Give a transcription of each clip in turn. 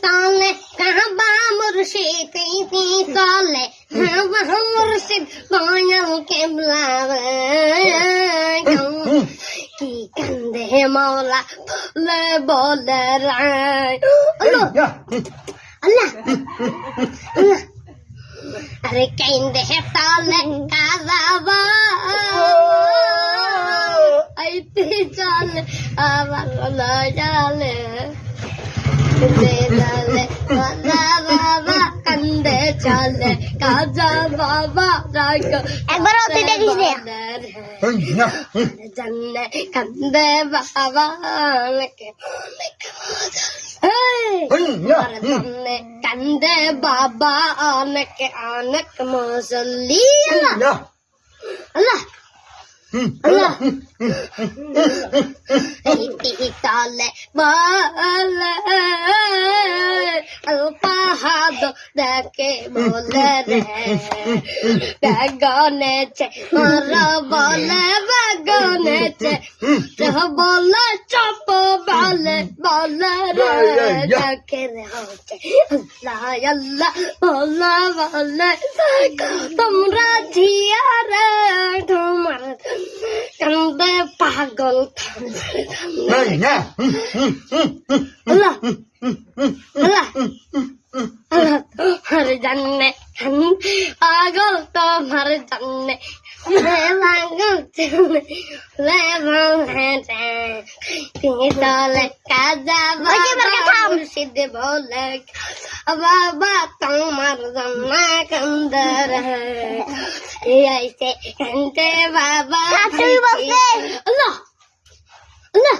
চলে কাবা মুর্শিদ চলে কাবা মুর্শিদ দয়াল কেবলা কি কান্দে মৌলা বলে বলে রায় আল্লাহ আল্লাহ আল্লাহ अरे केंदे ताले काजाबा आईते चले आवाला चले दे डाले काजाबा कंदे चले काजाबा राग एक बार होते देखिए जन्ने कंदे बाबा लेके कंदे बाबा अनक अनक मौसली अल्लाह अल्लाह अल्लाह ताले बाले पहाड़ देखे बोले रे बेगने चे मारा बोले बेगने चे बोले चप बोले बोले रे देखे रे होचे अल्लाह अल्लाह बोला बोले तुमरा जिया रे तुम्हारा कंदे पागल अल्लाह अल्लाह अल्लाह हर जन्ने पागल तो हर जन्ने ले पागल ले भांगे तीतले काजाबा मुर्शिद बोले बाबा तुम्हार जन्ना कंदर है ऐसे कंते बाबा अल्लाह अल्लाह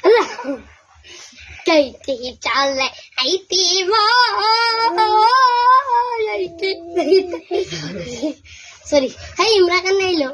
अल्लाह कहती चले आईती वो सॉरी है इमरान नहीं लो